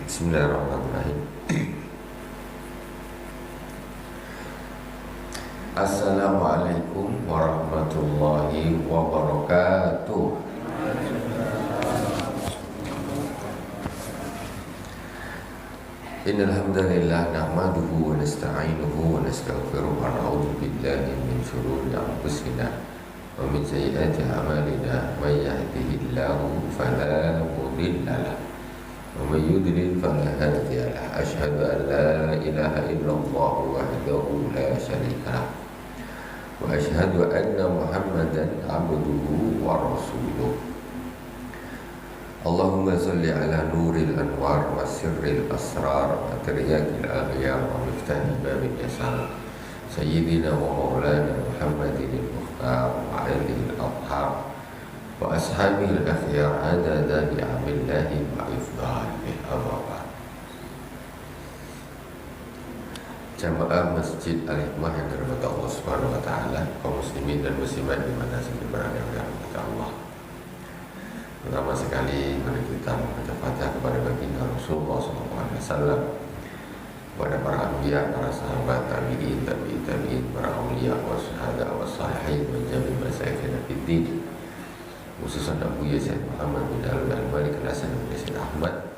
Bismillahirrahmanirrahim. Assalamualaikum warahmatullahi wabarakatuh. Innal hamdalillah nahmaduhu wa nasta'inuhu wa nastaghfiruh wa na'udzu billahi min shururi anfusina wa min sayyiati a'malina may yahdihillahu fala mudilla lahu wa may yudlil fala hadiya lahu asyhadu an la ilaha illallah wahdahu la syarika lahu wa asyhadu anna Muhammadan abduhu wa rasuluh. Allahumma salli ala nuril anwar wa sirril asrar wa tiryakil aghyar wa miftahi babil yasar sayyidina wa maulana Muhammadin al-mukhtar wa alihi al-athhar wa ashabihi al-akhyar adada bi'amillahi wa ifdalihi ababa. Jamaah Masjid Al-Hikmah yang dirahmati Allah Subhanahu wa taala, kaum muslimin dan muslimat di mana saja berada yang dirahmati Allah. Pertama sekali mari kita membaca Fatihah kepada baginda Rasulullah SAW, kepada para anbiya, para sahabat, tabi'in, para aulia, wasyuhada, wassalihin, wa jami' masyayikhina fid din, khususan Abu Yazid Muhammad bin Alwi al-Malik al-Hasan bin Sayyid Ahmad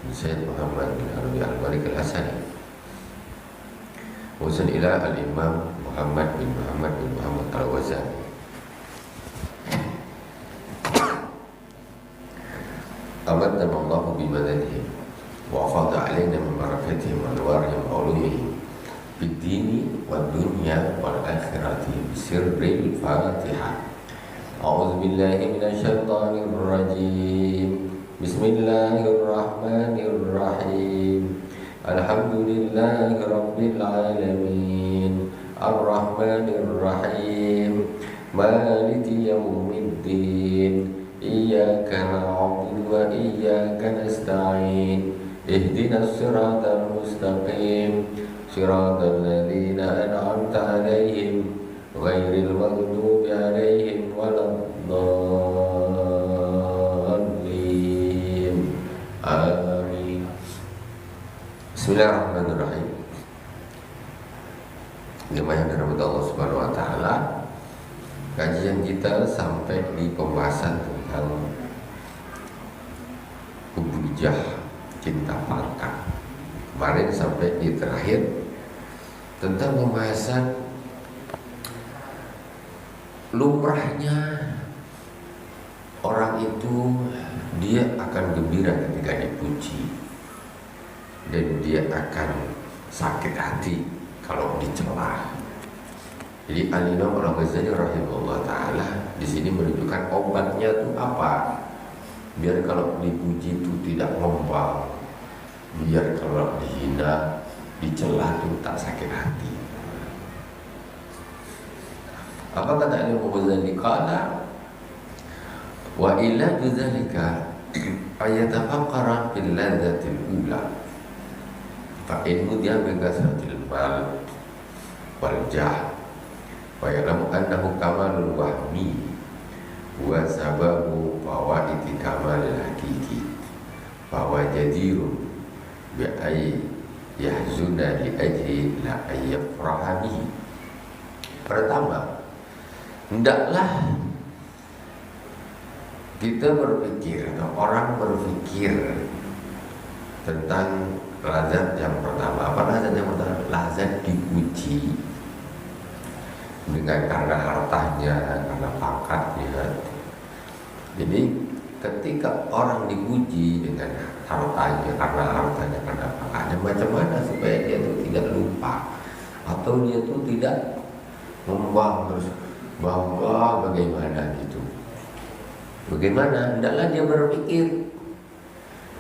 bin Sayyid Muhammad bin Alwi al-Malik al-Hasan, khususan ila al-Imam Muhammad bin Muhammad al-Wazani. أمدنا الله بمددهم وأفاض علينا من بركتهم وأنوارهم وعلومهم في الدين والدنيا والآخرة بسر الفاتحة. أعوذ بالله من الشيطان الرجيم. بسم الله الرحمن الرحيم. الحمد لله رب العالمين الرحمن الرحيم مالك يوم الدين إياك نعبد وإياك نستعين اهدنا الصراط المستقيم صراط الذين أنعمت عليهم غير المغضوب عليهم ولا الضالين آمين. Bismillahirrahmanirrahim. Jemaah yang dirahmati Allah Subhanahu wa taala, kajian kita sampai di pembahasan tentang hubujah, cinta pangkat. Kemarin sampai di terakhir tentang pembahasan lumrahnya orang itu dia akan gembira ketika dipuji dan dia akan sakit hati kalau dicela. Jadi Al-Imam Al-Ghazali rahimahullah ta'ala di sini menunjukkan obatnya itu apa, biar kalau dipuji itu tidak ngomong, biar kalau dihina, dicela itu tak sakit hati. Apa kata Al-Imam Al-Ghazali? Qala wa ila dzalika ayatafaqqara fil ladzatil ula fa in mudiya bi kasratil mal wal jah wa ya'lamu annahu kamalul wahmi wa sababu fawaiti kamalil hakiki bahwa jadirun bi ay yahzuna li ajli la ayyafraha bihi. Pertama, hendaklah kita berpikir atau orang berpikir tentang lazat yang pertama. Apa lazat yang pertama? Lazat dipuji dengan karena hartanya, karena pangkatnya. Jadi ketika orang dipuji dengan hartanya, karena pangkatnya, macam mana supaya dia itu tidak lupa atau dia itu tidak membuang terus bahwa bagaimana gitu. Bagaimana? Hendaklah dia berpikir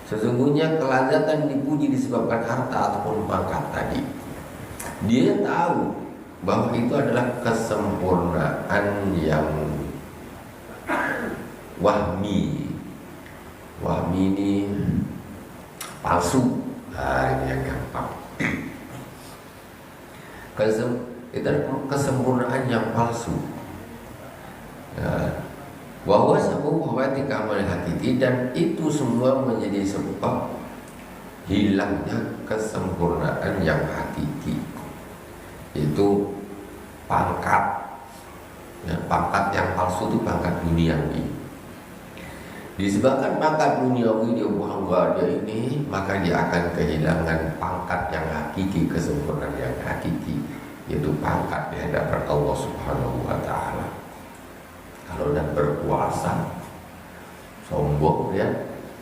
Sesungguhnya kelazatan dipuji disebabkan harta ataupun pangkat tadi. Dia tahu bahwa itu adalah kesempurnaan yang wahmi. Wahmi ini palsu. Nah, ini yang gampang. Itu adalah kesempurnaan yang palsu. Bahwa sebuah wati kamal hakiki, dan itu semua menjadi sebab hilangnya kesempurnaan yang hakiki. Itu pangkat, pangkat yang palsu itu pangkat duniawi. Disebabkan pangkat duniawi dia bangga dia ini, maka dia akan kehilangan pangkat yang hakiki, kesempurnaan yang hakiki, yaitu pangkat di hadapan Allah Subhanahu wa Ta'ala. Kalau dan berkuasa sombong, ya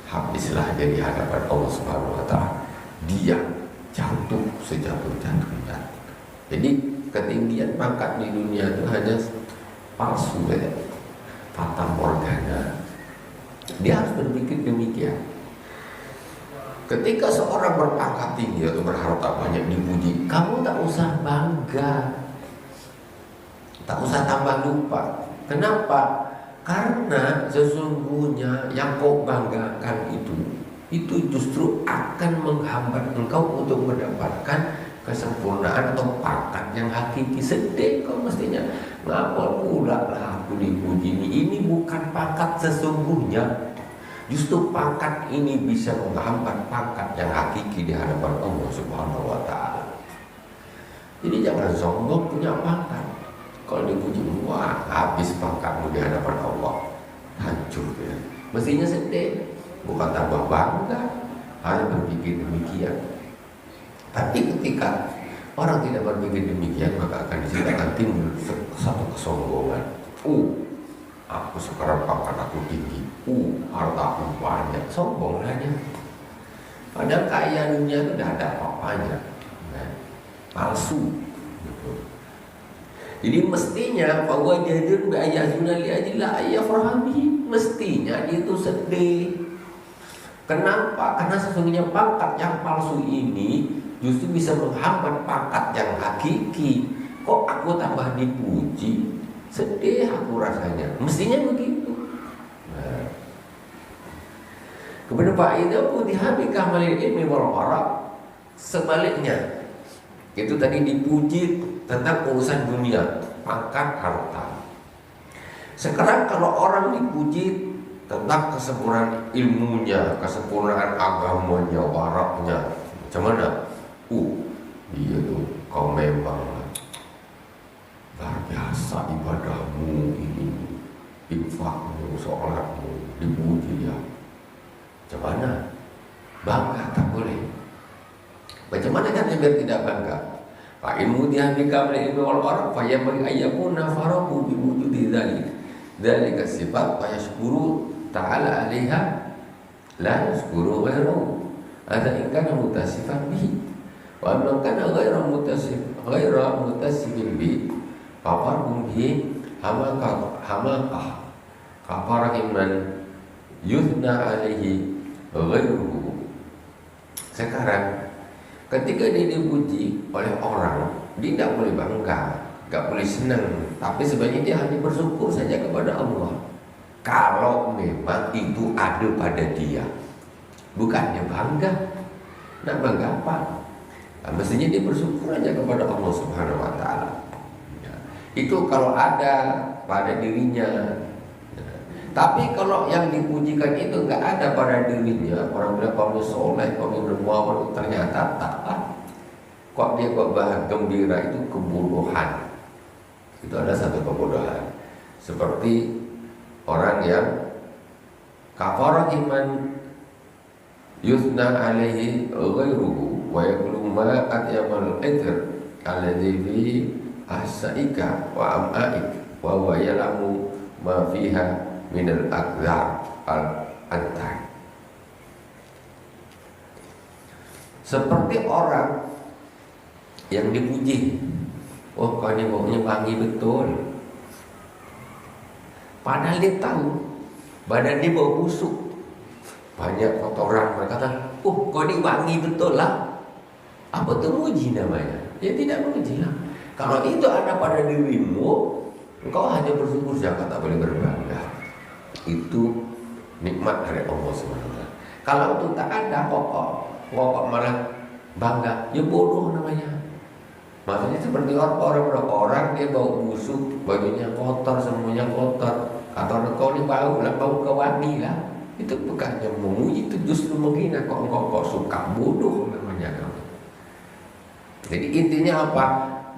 habislah dia di hadapan Allah Subhanahu wa Ta'ala. Dia jatuh sejatuh-jatuhnya. Jadi ketinggian pangkat di dunia itu hanya palsu, ya, fata morgana. Dia harus berpikir demikian. Ketika seorang berpangkat tinggi atau berharta banyak dipuji, kamu tak usah bangga, tak usah tambah lupa. Kenapa? Karena sesungguhnya yang kau banggakan itu justru akan menghambat engkau untuk mendapatkan kesempurnaan atau pangkat yang hakiki. Sedih kau mestinya. Ngapa pula lah aku dipuji ini? Ini bukan pangkat sesungguhnya. Justru pangkat ini bisa menghambat pangkat yang hakiki di hadapan Allah Subhanahu wa Ta'ala. Jadi jangan sombong punya pangkat. Kalau dipuji, wah habis pangkatmu di hadapan Allah, hancur ya. Mestinya sedih, bukan tambah bangga, hanya berpikir demikian. Tapi ketika orang tidak berpikir demikian, maka akan akan timbul satu kesombongan. Aku sekarang pangkat aku tinggi, harta aku banyak, sombong aja. Padahal kaya dunia itu tidak ada apa-apanya, palsu. Jadi mestinya bahwa jadir bi ayatuna li ajilla ayafrahami, mestinya dia itu sedih. Kenapa? Karena sesungguhnya pangkat yang palsu ini justru bisa menghambat pangkat yang hakiki. Kok aku tambah dipuji? Sedih aku rasanya. Mestinya begitu. Nah, kepada Pak Ida putihabi kamalil ilmi wal wara. Sebaliknya, itu tadi dipuji tentang urusan dunia, pangkat, harta. Sekarang kalau orang dipuji tentang kesempurnaan ilmunya, kesempurnaan agamanya, waraknya, macam mana? Dia tuh kau memang luar biasa ibadahmu ini, infakmu, sholatmu, dipuji ya. Macam mana? Bangga tak boleh. Macam mana kan biar tidak bangga? Fa ilmu dihabika bil ilmi wal wara fa yabghi ayyakuna farahu bi wujudi dzalik. Dzalika sifat fa yashkuru ta'ala 'alaiha la yashkuru ghairuhu. Ada in kana mutasifan bihi. Wa man kana ghairu mutasifin bihi fa farhum bihi hamaqah kafarahin man yuthna 'alaihi ghairuhu. Sekarang ketika dia dipuji oleh orang, dia tidak boleh bangga, tidak boleh senang, tapi sebenarnya dia hanya bersyukur saja kepada Allah. Kalau memang itu ada pada dia, bukannya bangga. Nak bangga apa? Nah, mestinya dia bersyukur saja kepada Allah Subhanahu wa Ta'ala. Itu kalau ada pada dirinya. Tapi kalau yang dipujikan itu enggak ada pada dirinya, orang bilang kamu soleh, kamu bermuamal, ternyata tak. Kok dia kok bahagia gembira, itu kebodohan. Itu ada satu kebodohan. Seperti orang yang kafara iman yusna alaihi ghairuhu wa yaqulu ma atyamal ajr alladhi fi ahsaika wa am'aik wa huwa ya'lamu ma fiha minal akdzar al-antai. Seperti orang yang dipuji, oh kau ini baunya wangi betul, padahal dia tahu badan dia bau busuk. banyak kotoran, mereka kata, kau ini wangi betul lah. Apa itu muji namanya? Ya tidak muji lah. Kalau itu ada pada dirimu, engkau hanya bersyukur saja, tak boleh berbangga. Itu nikmat dari Allah SWT. Kalau itu tak ada, kok malah bangga, ya bodoh namanya. Maksudnya seperti orang dia bau busuk, bajunya kotor, semuanya kotor. Atau kau ini bau kewangi lah. Itu bukannya memuji, itu justru menghina. Kok suka, bodoh namanya kamu. Jadi intinya apa?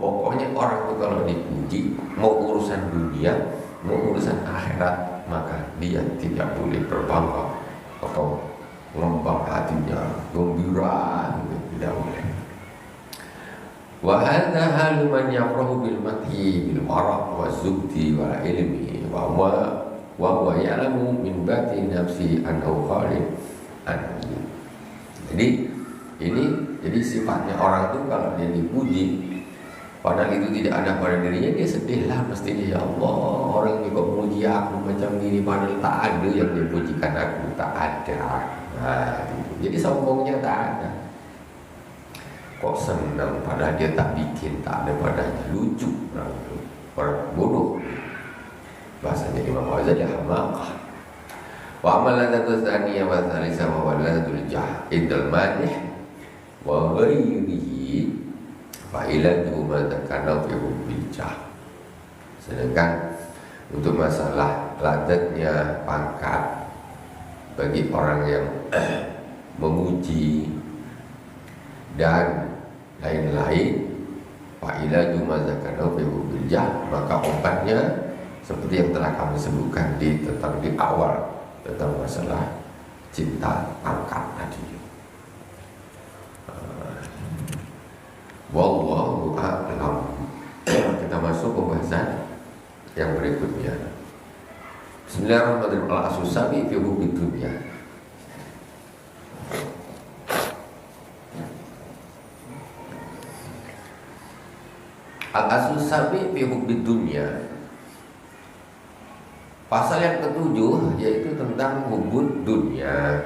Pokoknya orang itu kalau dipuji, mau urusan dunia, mau urusan akhirat, maka dia tidak boleh berbangga atau ngembang hatinya, gembira, tidak boleh. Wa hadza halu man yafrahu bil madhi bil maraq wa zubti wal ilmi wa huwa ya'lamu min batin nafsi annahu khalid anhu. Jadi sifatnya orang itu kalau dia dipuji, padahal itu tidak ada pada dirinya, dia sedih lah mestinya. Ya Allah, orang ini kok memuji aku macam ini, padahal tak ada yang dipujikan aku, tak ada. Nah, jadi sombongnya tak ada. Kok senang padahal dia tak bikin, tak ada padanya. Lucu orang itu, orang bodoh. Bahasanya Imam Ghazali hamaqah. Wa amalatu tsaniyah wa tsalitsah wa walatul jahidul manih wa ghairihi fa ilatu ma takana fi hubbillah. Sedangkan untuk masalah ladatnya pangkat bagi orang yang memuji dan lain-lain, fa ilatu ma takana fi hubbillah, maka obatnya seperti yang telah kami sebutkan di awal tentang masalah cinta pangkat tadi. Wallahu a'lam. Kita masuk ke bahasan yang berikutnya. Bismillahirrahmanirrahim. Al-As-Sabi fi hubbi dunya. Al-As-Sabi fi hubbi dunya. Pasal yang ketujuh yaitu tentang hubud dunia.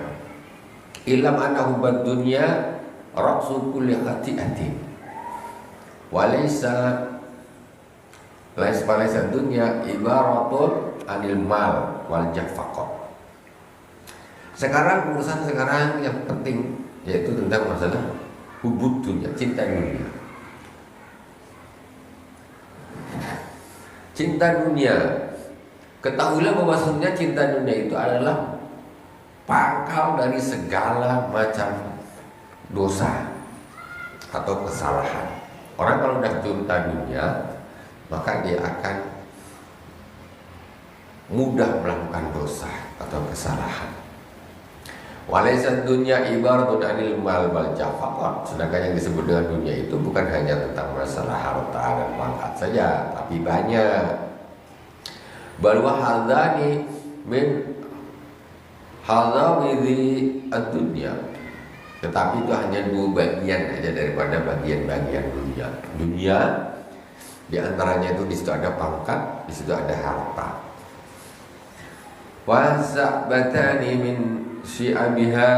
Ilam anna hubud dunia ra'su kulli khati'atin. Walaysa dunia ibaratun anil mal wal jafaqat. Sekarang urusan sekarang yang penting yaitu tentang masalah hubud dunia, cinta dunia. Cinta dunia, ketahuilah bahwasanya cinta dunia itu adalah pangkal dari segala macam dosa atau kesalahan. Orang kalau sudah cinta dunia, maka dia akan mudah melakukan dosa atau kesalahan. Walaysa dunya ibaratun anil mal wal jafaqat. Sedangkan yang disebut dengan dunia itu bukan hanya tentang masalah harta dan pangkat saja, tapi banyak. Balwa hadzani min hadawidhi ad-dunya. Tetapi itu hanya dua bagian saja daripada bagian-bagian dunia. Dunia di antaranya itu di situ ada pangkat, di situ ada harta. Wa sa'batani min syi'abiha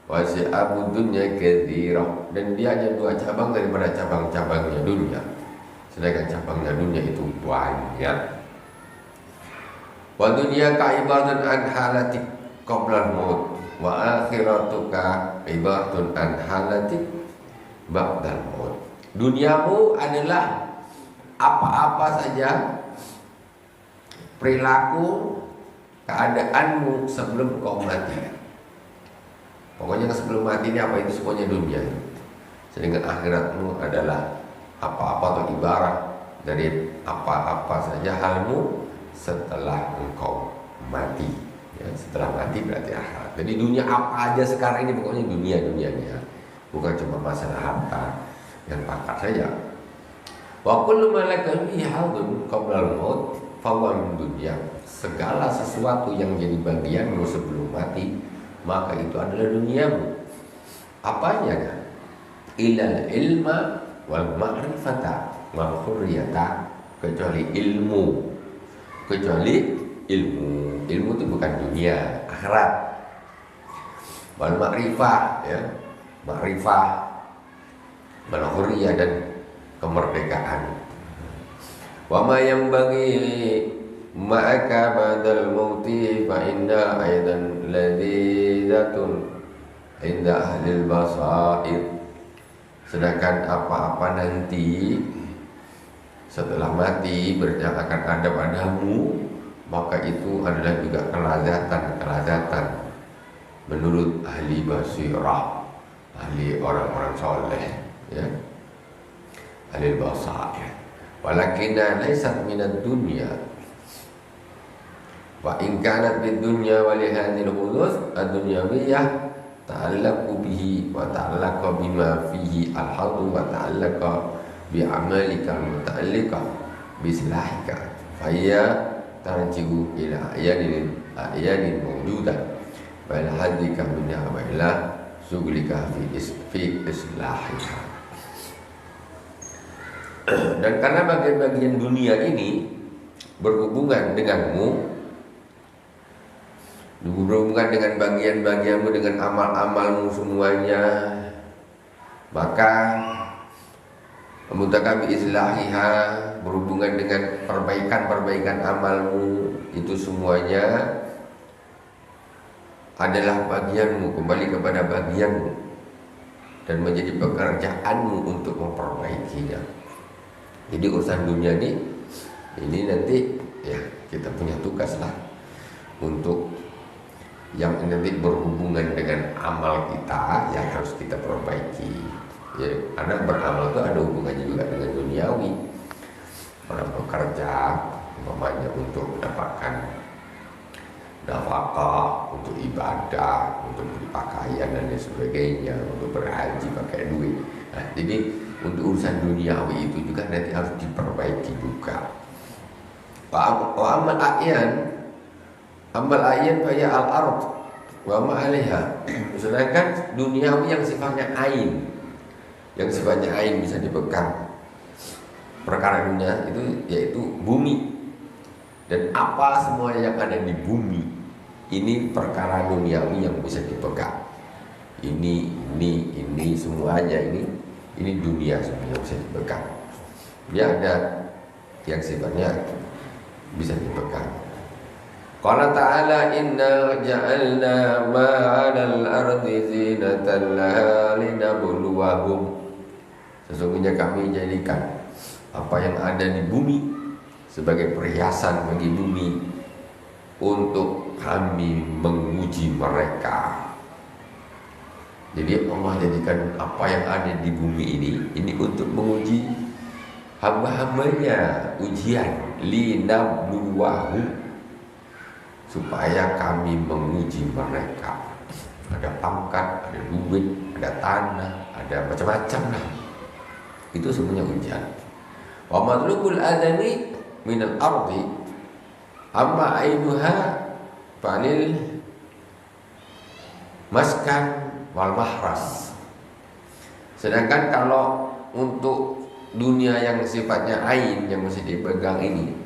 wa syi'abu dunya katsira. Dan dia hanya dua cabang daripada cabang-cabangnya dunia. Sedangkan cabangnya dunia itu banyak. Wa dunya ka'ibadun an halatik qabla al-maut wa akhiratuka ibaratun an halatik ba'dal maut. Duniamu adalah apa-apa saja perilaku keadaanmu sebelum kau mati. Pokoknya sebelum mati ini apa itu semuanya dunia. Sedangkan akhiratmu adalah apa-apa atau ibarat dari apa-apa saja halmu setelah engkau mati. Ya, setelah mati berarti akhirat. Jadi dunia apa aja sekarang ini pokoknya dunianya, bukan cuma masalah harta dan pangkat saja. Wa kullu ma laka bihi hadun qabla al-maut fa huwa min dunya. Segala sesuatu yang jadi bagianmu sebelum mati, maka itu adalah duniamu. Apanya? Ilal ilma wal ma'rifata wal hurriyata, kecuali ilmu. Ilmu itu bukan dunia, akhirat. wal ma'rifah, ya, ma'rifah, wal hurriyah, dan kemerdekaan. Wa ma yanbaghi ma'aka ba'dal mauti fa inna aidan ladzatun inda ahlil basair. Sedangkan apa-apa nanti setelah mati berarti akan ada padamu, maka itu adalah juga kelazatan menurut ahli basirah, ahli orang-orang soleh, ya, ahli basair. Walakinna laysat minad dunya wa in kanat bid dunya wa li hadhil khudus ad-dunyawiyah ta'allaqu bihi wa ta'allaqa bima fihi al-hadu wa ta'allaqa bi amalika muta'alliqa bi silahika fa hiya tarji'u ila ayadin mawjudah wa la hadika minha wa ila sughlika fi islahika. Dan karena bagian-bagian dunia ini berhubungan denganmu, berhubungan dengan bagian-bagianmu, dengan amal-amalmu semuanya, maka mutakabi islahiha, berhubungan dengan perbaikan amalmu, itu semuanya adalah bagianmu, kembali kepada bagianmu, dan menjadi pekerjaanmu untuk memperbaikinya. Jadi urusan dunia ini nanti ya kita punya tugas lah untuk yang nanti berhubungan dengan amal kita yang harus kita perbaiki. Ya, karena beramal itu ada hubungannya juga dengan duniawi. Orang bekerja umpamanya untuk mendapatkan nafkah, untuk ibadah, untuk beli pakaian dan lain sebagainya, untuk berhaji pakai duit. Nah, jadi untuk urusan duniawi itu juga nanti harus diperbaiki juga. Amal a'yan faya al-ard wa ma 'alaiha. Sedangkan duniawi yang sifatnya ain, yang sifatnya ain bisa dipegang. Perkara dunia itu yaitu bumi dan apa semua yang ada di bumi. Ini perkara duniawi yang bisa dipegang. Ini semuanya ini dunia sebenarnya bisa dipegang. Dia ada yang sifatnya bisa dipegang. Qala ta'ala inna ja'alna ma'alal ardi zinatan laha linabluwahum. Sesungguhnya kami jadikan apa yang ada di bumi sebagai perhiasan bagi bumi untuk kami menguji mereka. Jadi Allah jadikan apa yang ada di bumi ini untuk menguji hamba-hambanya, ujian linabluwahum, supaya kami menguji mereka. Ada pangkat, ada duit, ada tanah, ada macam-macam lah. Itu semuanya ujian. Wa madlubul adami minal ardi amma ainuha fanil maskan wal mahras. Sedangkan kalau untuk dunia yang sifatnya ain yang mesti dipegang ini,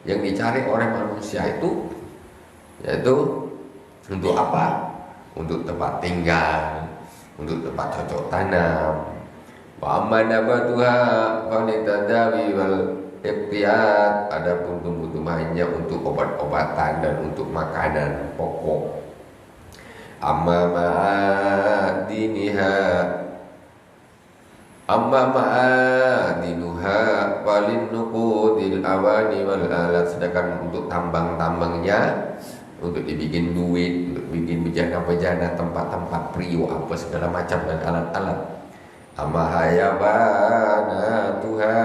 yang dicari oleh manusia itu yaitu untuk apa? Untuk tempat tinggal, untuk tempat cocok tanam. Wa amma nabatuha fanitadawi wal iqtiyat. Adapun tumbuh-tumbuhannya untuk obat-obatan dan untuk makanan pokok. Amma ma'adinuha walin nuqudil awani wal alat. Sedangkan untuk tambang-tambangnya, untuk dibikin duit, untuk bikin bejana-bejana, tempat-tempat priuk apa segala macam dan alat-alat. Amma hayabanatuha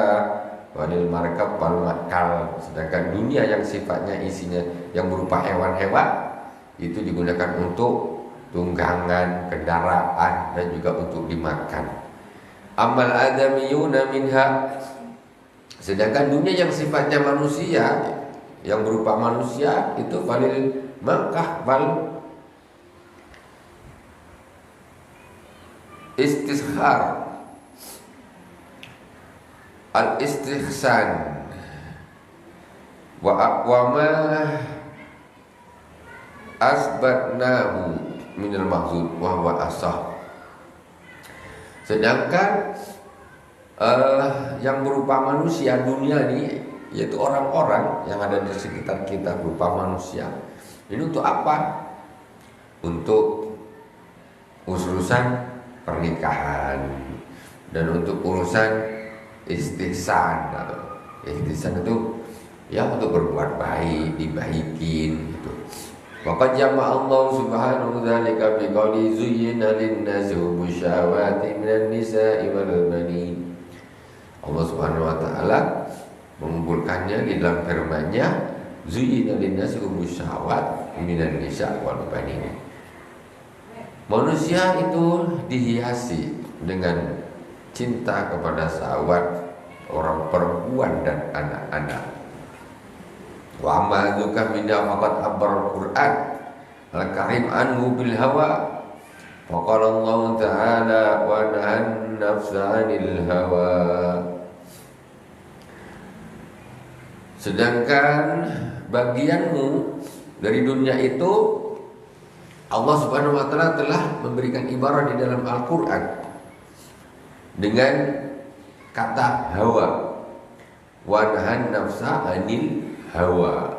walil markab wal makal. Sedangkan dunia yang sifatnya isinya yang berupa hewan-hewan itu digunakan untuk tunggangan, kendaraan, dan juga untuk dimakan. Amal adamiyuna minha. Sedangkan dunia yang sifatnya manusia, yang berupa manusia itu walil makah wal istishar al-istihsan wa aqwama asbatnahu minal maksud wa huwa asah. Sedangkan yang berupa manusia dunia ini, yaitu orang-orang yang ada di sekitar kita berupa manusia, ini untuk apa? Untuk urusan pernikahan dan untuk urusan istihsan. Istihsan itu ya untuk berbuat baik, dibaikin gitu. Maka jama'a Allah subhanahu dzalika bi qouli zuyyina lin-nasi hubbu syahawati minan nisa'i wal banin. Allah subhanahu wa ta'ala mengumpulkannya di dalam firman-Nya, zuyyina lin-nasi hubbu syahawat minan nisa'i wal banin. Manusia itu dihiasi dengan cinta kepada syahwat orang perempuan dan anak-anak. Wa amma dzaka minna faqad abbar Al-Qur'an Al-Karim anhu bil hawa. Wa qala Allah ta'ala wa nahan nafsa 'anil hawa. Sedangkan bagianmu dari dunia itu Allah Subhanahu wa taala telah memberikan ibarat di dalam Al-Qur'an dengan kata hawa. Wa nahan nafsa 'anil hawa.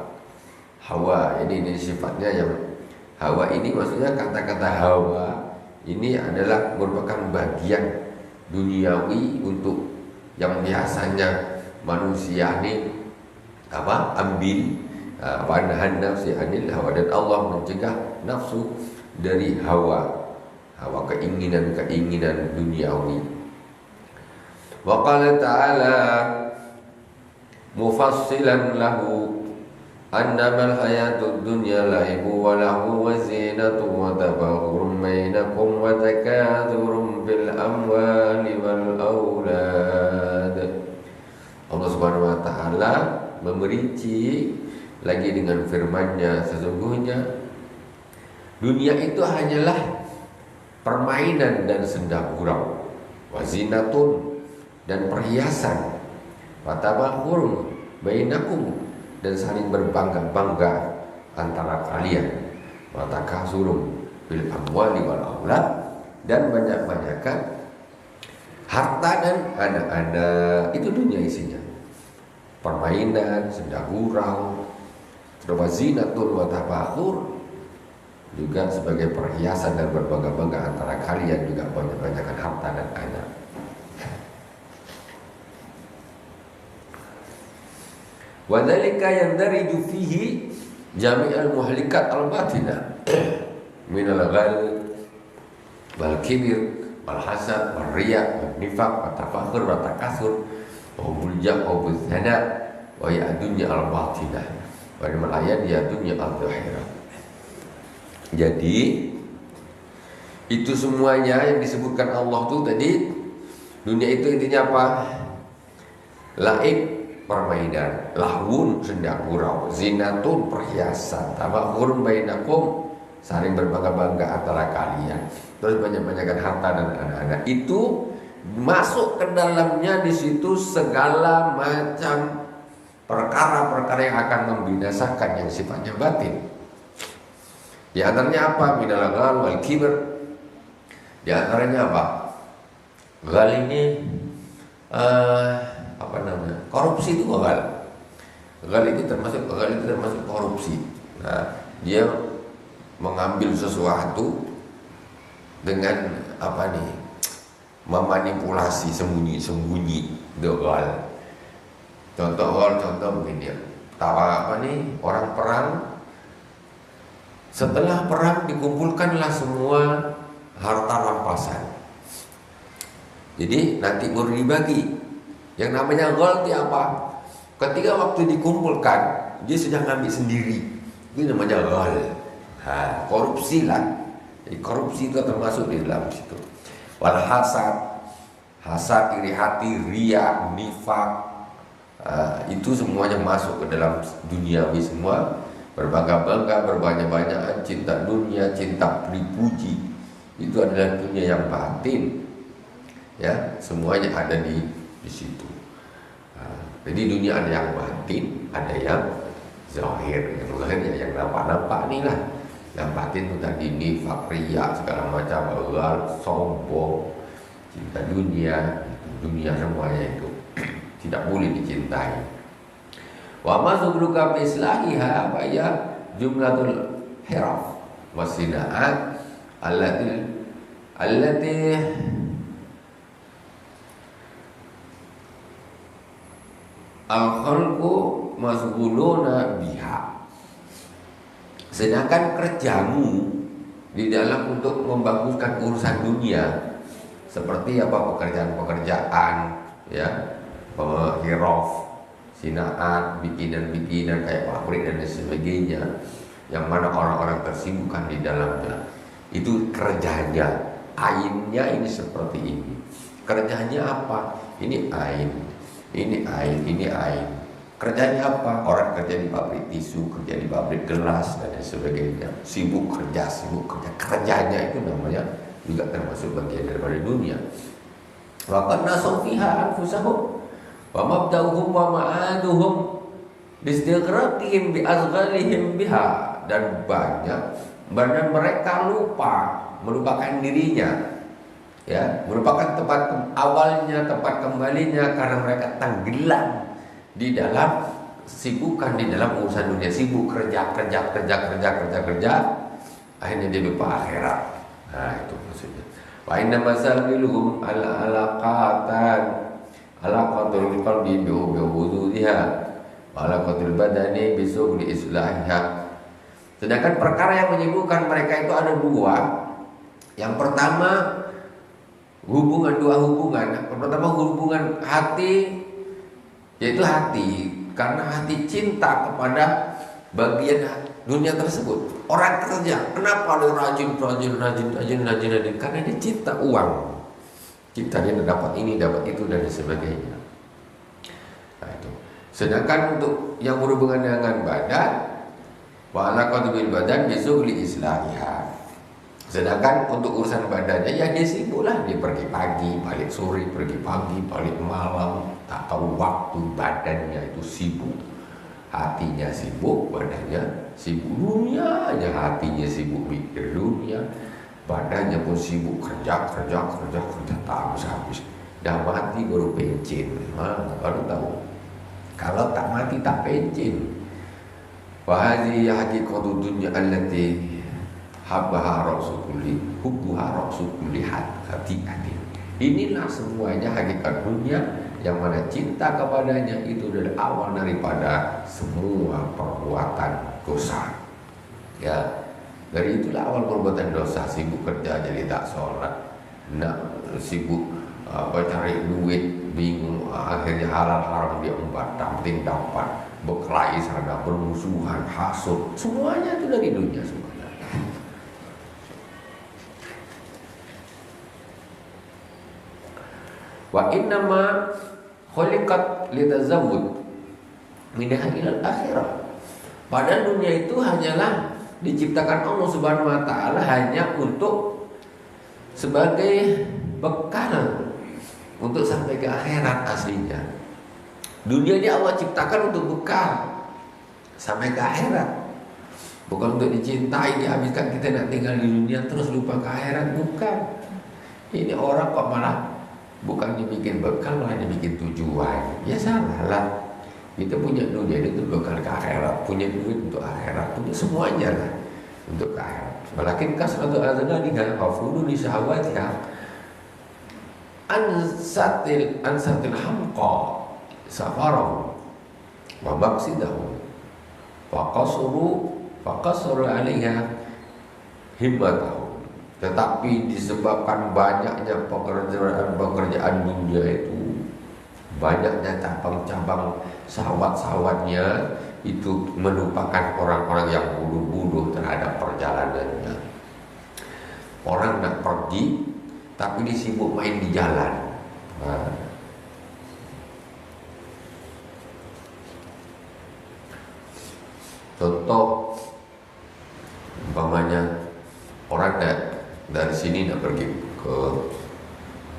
Hawa ini sifatnya yang hawa ini maksudnya kata-kata hawa ini adalah merupakan bagian duniawi untuk yang biasanya manusia ini ambil panahan nafsi anil hawa, dan Allah mencegah nafsu dari hawa keinginan duniawi. Wa qala ta'ala mufassilan lahu annamal hayatud dunya laibu wa lahu wa zinatu wa tabaghurun bainakum wa takathurun fil amwali wal aulad. Allah Subhanahu wa taala memerinci lagi dengan firman-Nya, sesungguhnya dunia itu hanyalah permainan dan senda gurau, wa zinatun dan perhiasan, watabakhurun bainakum dan saling berbangga-bangga antara kalian, watakasurun bil amwali wal aulad dan banyak-banyakan harta dan anak-anak. Itu dunia isinya, permainan, senda gurau, zinatun watabakhur juga sebagai perhiasan dan berbangga-bangga antara kalian, juga banyak-banyakan harta dan anak. Wadzalika yandariju fihi jami'al muhlikat al-batinah minal ghal wal kibir wal hasad wal riya wal nifaq wa tafakhur wa takasur wa hubul jah wa hubul thana wa ya'dunya al-batinah wa nimal ayat ya'dunya al-zahirah. Jadi itu semuanya yang disebutkan Allah tuh tadi, dunia itu intinya apa? Laib, permainan, lahun, senda gurau, zinatun, perhiasan, tabakhurun bainakum, saling berbangga-bangga antara kalian, terus banyak-banyakan harta dan anak-anak. Itu masuk ke dalamnya di situ segala macam perkara-perkara yang akan membinasakan yang sifatnya batin. Di antaranya apa? Minal ghal wal kibr. Di antaranya apa? Ghal ini korupsi itu ghal. Ghal itu termasuk korupsi. Nah, dia mengambil sesuatu dengan memanipulasi sembunyi-sembunyi. Itu ghal. Contoh begini ya. Orang perang. Setelah perang dikumpulkanlah semua harta rampasan. Jadi nanti baru dibagi. Yang namanya ghalti apa? Ketika waktu dikumpulkan, dia sudah ngambil sendiri. Itu namanya ghal. Korupsi lah. Jadi korupsi itu termasuk di dalam situ. Wal hasad, iri hati, riya, nifaq, itu semuanya masuk ke dalam duniawi semua. Berbangga-bangga, berbanyak-banyakan, cinta dunia, cinta dipuji, itu adalah dunia yang batin. Ya, semuanya ada di situ. Jadi dunia ada yang batin, ada yang zahir. Yang zahir ya yang nampak-nampak nih lah. Yang batin itu tadi nifaq, riya, segala macam, ghal, sombong, cinta dunia, dunia semuanya itu tidak boleh dicintai. Wa ma subruka fi islahiha fa ya jumlatul hiraf wasina'at allati al-khalqu masghuluna biha. Sedangkan kerjamu di dalam untuk membaguskan urusan dunia, seperti apa pekerjaan-pekerjaan, ya, hiraf, sinaat, bikinan-bikinan kayak pabrik dan sebagainya, yang mana orang-orang tersibukkan di dalamnya, itu kerjanya, ainnya ini seperti ini. Kerjanya apa? Ini ain, ini ain, ini ain. Kerjanya apa? Orang kerja di pabrik tisu, kerja di pabrik gelas dan sebagainya. Sibuk kerja. Kerjanya itu namanya juga termasuk bagian daripada dunia. Wa qad nasaw fiha anfusahum wa mabda'uhum wa ma'aduhum bistighraqihim bi azghalihim biha. Dan mereka melupakan dirinya, ya, merupakan tempat awalnya, tempat kembalinya, karena mereka tenggelam di dalam sibukan di dalam urusan dunia, sibuk kerja, akhirnya dia lupa akhirat. Nah, itu maksudnya. Wa inna masalilhum alaqatul qalbi bi wududiha wa alaqatul badani bi sughli islahiha. Sedangkan perkara yang menyibukkan mereka itu ada dua. Yang pertama dua hubungan. Pertama hubungan hati, yaitu hati, karena hati cinta kepada bagian dunia tersebut. Orang kerja, kenapa dia rajin, karena dia cinta uang, cinta dia dapat ini, dapat itu dan sebagainya. Nah, itu. Sedangkan untuk yang berhubungan dengan badan, wa alaqatu bil badan bisughli islahiha. Sedangkan untuk urusan badannya, ya dia sibuk lah, dia pergi pagi, balik sore, pergi pagi, balik malam, tak tahu waktu. Badannya itu sibuk, hatinya sibuk, badannya sibuk dunia aja, hatinya sibuk mikir dunia, badannya pun sibuk kerja tak habis-habis. Dah mati baru pencin, baru tahu. Kalau tak mati tak pencin. Wa hadhihi haqiqatu dunya allati habbaha rasulullah hubbuha rasulullah hati. Inilah semuanya hakikat dunia yang mana cinta kepadanya itu dari awal daripada semua perbuatan dosa. Ya, dari itulah awal perbuatan dosa, sibuk kerja jadi tak sholat, sibuk cari duit, bingung, akhirnya halal haram dia empat, penting dapat, berkelahi sana, bermusuhan, hasud, semuanya itu dari dunia semuanya. Wa innama khuliqat litazawwud minha ilal akhirah. Padahal dunia itu hanyalah diciptakan Allah Subhanahu wa taala hanya untuk sebagai bekal untuk sampai ke akhirat aslinya. Dunia ini Allah ciptakan untuk bekal sampai ke akhirat. Bukan untuk dicintai, dihabiskan kita nak tinggal di dunia terus lupa ke akhirat, bukan. Ini orang kok malah bukan dibikin bekal, malah dibikin tujuan. Ya salah lah. Kita punya dunia itu bekal ke akhirat, punya duit untuk akhirat, punya semuanya lah untuk ke akhirat. Walakin kasratu azghaniha wa fuduli syahawatiha ansatil hamqa safarahu wa maqsidahu wa qasru 'alaiha himmatahu. Tetapi disebabkan banyaknya pekerjaan dunia itu, banyaknya cabang-cabang syahwat-syahwatnya, itu melupakan orang-orang yang bodoh-bodoh terhadap perjalanannya. Orang nak pergi tapi disibuk main di jalan. Contoh umpamanya orang dari sini nak pergi ke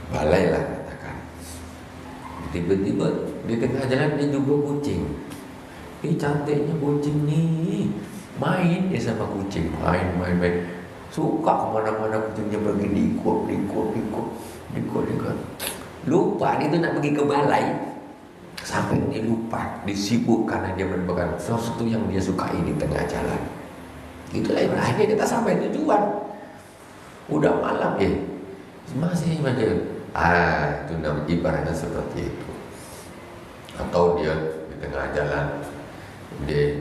balai lah katakan, tiba-tiba di tengah jalan dia jumpa kucing. Cantiknya kucing nih, Main dia sama kucing, main. Suka kemana-mana kucingnya pergi diikut. Lupa dia tuh nak pergi ke balai. Sampai dia lupa, disibuk karena dia menemukan sesuatu yang dia sukai di tengah jalan. Itulah yang akhirnya kita sampai tujuan. Udah malam masih macam itu namanya ibaratnya seperti itu. Atau dia di tengah jalan dia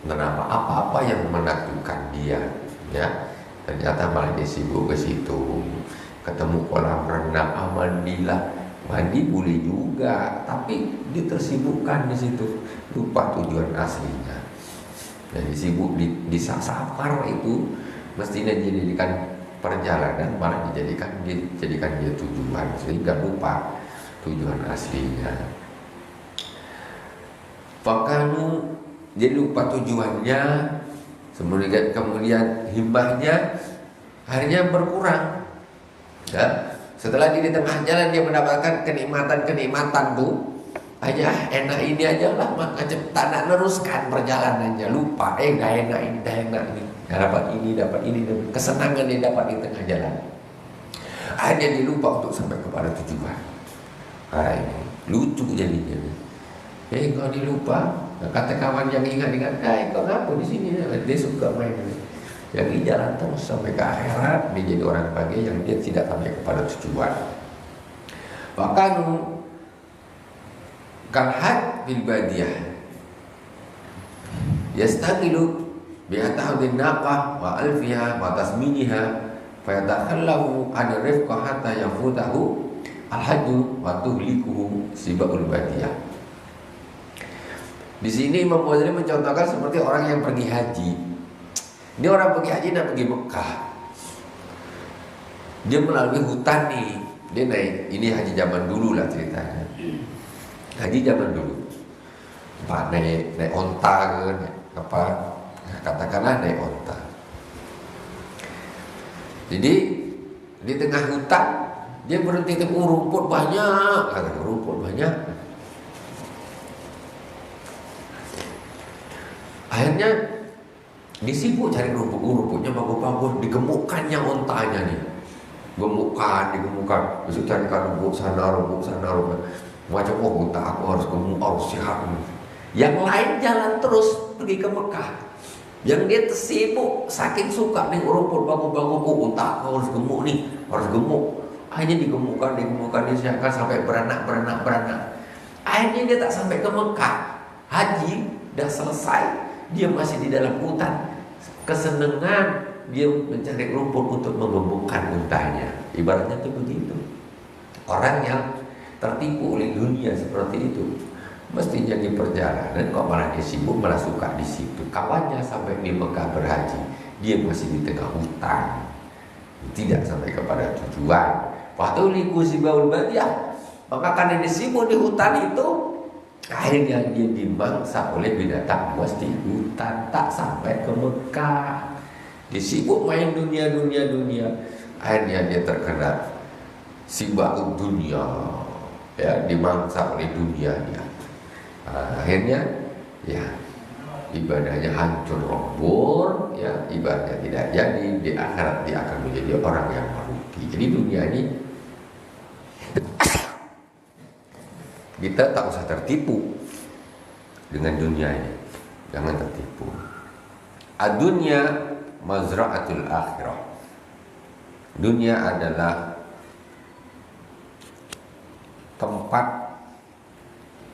menapa apa yang menakutkan dia, ya ternyata malah dia sibuk ke situ. Ketemu kolam renang, mandi boleh juga, tapi dia tersibukkan di situ, lupa tujuan aslinya. Dan disibuk di safar itu mestinya dijadikan perjalanan, malah dijadikan dia tujuan, sehingga lupa tujuan aslinya. Fakanu jadi lupa tujuannya, kemudian himmahnya akhirnya berkurang. Ya, setelah dia di tengah jalan dia mendapatkan kenikmatan tuh, aja enak ini aja lah, macam tak nak neruskan perjalanannya, lupa dah enak ini, dapat ini, kesenangan dia dapat di tengah jalan. Akhirnya dia lupa untuk sampai kepada tujuan. Ini lucu jadinya. Kau dilupa, kata kawan yang ingat, kau ngapa di sini? Dia suka main. Yang di jalan terus sampai ke akhirat, dia jadi orang bahagia yang dia tidak sampai kepada tujuan. Bahkan kalhat bil badiyah yastaqilu bi atahudin naqah wa alfiha wa tasminiha fa yatakhallafu an rifqa hatta yafutahu al-hajju wa tuhlikuhu sibaul badiyah. Di sini Imam Ghazali mencontohkan seperti orang yang pergi haji. Ini orang pergi haji nak pergi Mekah. Dia melalui hutan nih. Dia naik, ini haji zaman dulu lah ceritanya. Haji zaman dulu. Pak naik onta ke, apa? Katakanlah naik onta. Jadi di tengah hutan dia berhenti temu rumput banyak, rumput banyak. Akhirnya disibuk cari rumputnya bagus-bagus, digemukkannya ontanya nih. Digemukkan. Besok carikan rumput sana. Macam unta aku harus gemuk, harus sehat. Yang lain jalan terus pergi ke Mekah. Yang dia tersibuk saking suka nih rumput bagus-bagus, unta aku harus gemuk nih, harus gemuk. Akhirnya digemukkan, disiapkan sampai beranak. Akhirnya dia tak sampai ke Mekah. Haji dah selesai, dia masih di dalam hutan. Kesenangan dia mencari rumput untuk menggemukkan untanya. Ibaratnya itu begitu. Orang yang tertipu oleh dunia seperti itu, mestinya di perjalanan kok malah dia sibuk, malah suka di situ. Kawannya sampai di Mekah berhaji, dia masih di tengah hutan, tidak sampai kepada tujuan. Fatuliku sibaul badiyah, maka karena dia sibuk di hutan itu, akhirnya dia dimangsa oleh binatang buas di hutan, tak sampai ke Mekah. Disibuk main dunia. Akhirnya dia terkena sibaul dunia, ya, dimangsa oleh dunia dia. Akhirnya ya ibadahnya hancur robur, ya, ibadahnya tidak jadi. Di akhirat dia akan menjadi orang yang merugi. Jadi dunia ini kita tak usah tertipu dengan dunia ini. Jangan tertipu. Ad-dunya mazra'atul akhirah. Dunia adalah tempat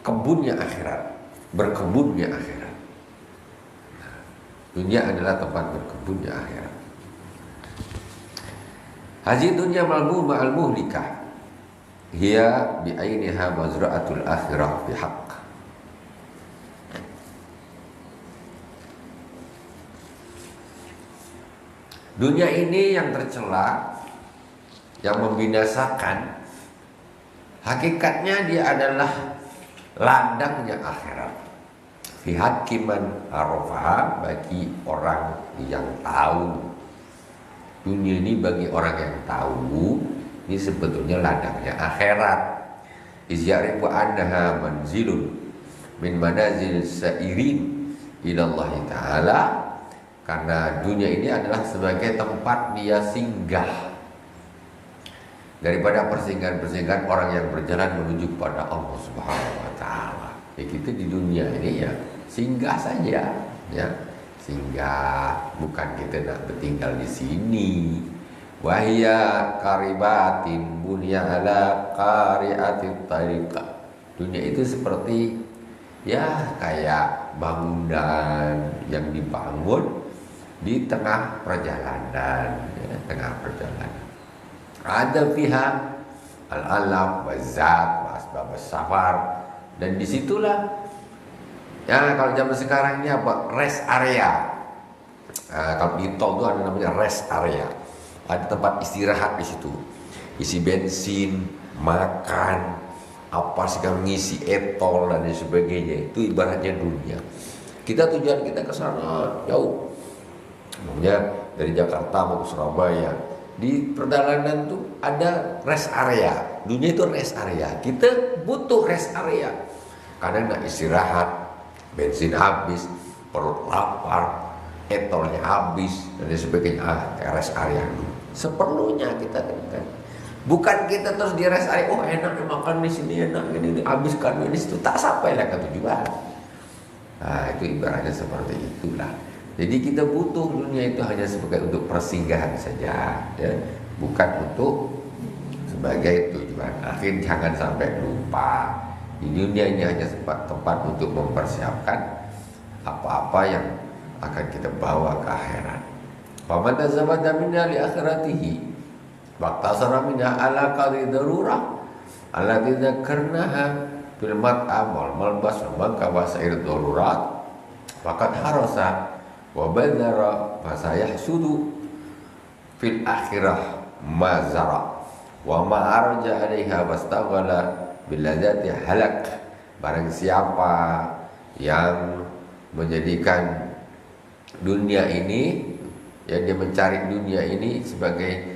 kebunnya akhirat, berkebunnya akhirat. Dunia adalah tempat berkebunnya akhirat. Haji dunya malmuha al-muhlikah. Hiya bi'ainiha mazra'atul akhirah bihaq. Dunia ini yang tercela, yang membinasakan, hakikatnya dia adalah ladangnya akhirat. Fi hakiman arafaha, bagi orang yang tahu. Dunia ini bagi orang yang tahu, ini sebetulnya ladangnya akhirat. Izyarifu annaha manzilun min manazil sa'irin ila Allah Ta'ala. Karena dunia ini adalah sebagai tempat dia singgah daripada persinggahan-persinggahan orang yang berjalan menuju kepada Allah Subhanahu wa taala. Ya, kita di dunia ini ya singgah saja, ya. Singgah, bukan kita nak bertinggal di sini. Wahya karibatin bunya ala qari'atit tariqah. Dunia itu seperti ya kayak bangunan yang dibangun di tengah perjalanan, ya, tengah perjalanan. Ada pihak al-alam, wazat, asbab safar, dan disitulah ya kalau zaman sekarang ini apa? Rest area. Kalau di tol itu ada namanya rest area. Ada tempat istirahat di situ. Isi bensin, makan, apa sih kan ngisi etol dan sebagainya. Itu ibaratnya dunia. Kita tujuan kita ke sana jauh. Namanya dari Jakarta mau ke Surabaya. Di perjalanan tuh ada rest area. Dunia itu rest area. Kita butuh rest area. Kadang nak istirahat, bensin habis, perut lapar, etolnya habis dan sebagainya. Rest area dulu. Seperlunya kita kan. Bukan kita terus di rest area. Oh enak makan di sini, enak ini habiskan di situ. Tak sampai lah ke tujuan. Nah itu ibaratnya seperti itulah. Jadi kita butuh dunia itu hanya sebagai untuk persinggahan saja, ya, bukan untuk sebagai tujuan akhir. Jangan sampai lupa di dunia ini hanya tempat untuk mempersiapkan apa-apa yang akan kita bawa ke akhirat. Faman tazawwada minha li akhiratihi waqtasara minha ala qadri darurah allati dzakarnaha fil mat'am wal malbas wa kawasair darurat faqad harasa wa badara fasayahsudu fil akhirah mazara wa ma arja alaiha wastaghala bil ladzati halak. Barang siapa yang menjadikan dunia ini, ya dia mencari dunia ini sebagai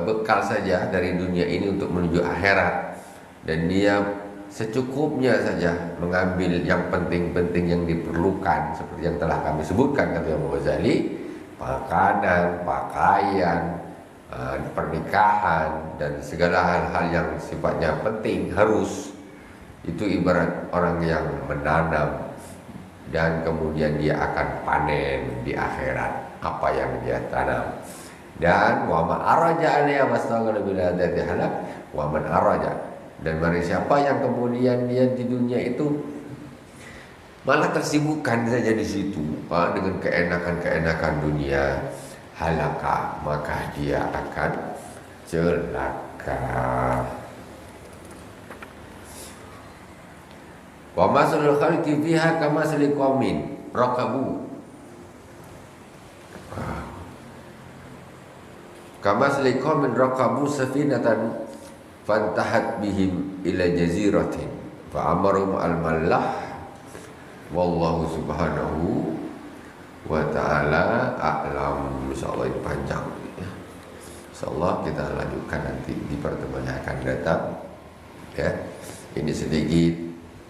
bekal saja dari dunia ini untuk menuju akhirat, dan dia secukupnya saja mengambil yang penting-penting yang diperlukan seperti yang telah kami sebutkan, kata Imam Ghazali, makanan, pakaian, pernikahan dan segala hal-hal yang sifatnya penting harus. Itu ibarat orang yang menanam dan kemudian dia akan panen di akhirat apa yang dia tanam. Dan wa ma araja alaiha wastaghala bil ladzati halak wa man araja, dan barang siapa yang kemudian dia di dunia itu malah tersibukkan saja di situ dengan keenakan-keenakan dunia, halaka, maka dia akan celaka. Wa masalul khalqi fiha kama sali qaumin rakabu. Kama sali qaumin rakabu safinatan fantahat bihim ila jaziratin fa amarum al-mallah wallahu subhanahu wa ta'ala a'lam. Insyaallah ini panjang ya. Insyaallah kita lanjutkan nanti di pertemuan yang akan datang ya. Ini sedikit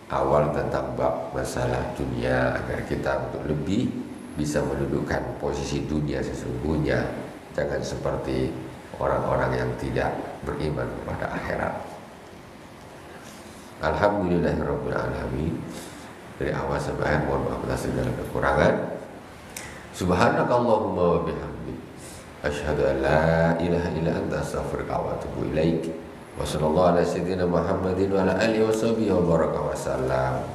awal tentang bab masalah dunia agar kita untuk lebih bisa mendudukkan posisi dunia sesungguhnya. Jangan seperti orang-orang yang tidak beriman kepada akhirat. Alhamdulillahirabbil alamin. Dari awal sampai akhir mohon maaf atas segala kekurangan. Subhanakallahumma wa bihamdik asyhadu an la ilaha illa anta astaghfiruka wa atubu ilaik. Wa sallallahu ala sayyidina Muhammadin wa ala alihi washabihi wa baraka wa sallam.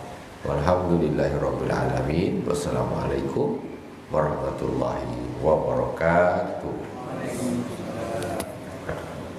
Walhamdulillahirabbil alamin. Wassalamualaikum warahmatullahi wabarakatuh.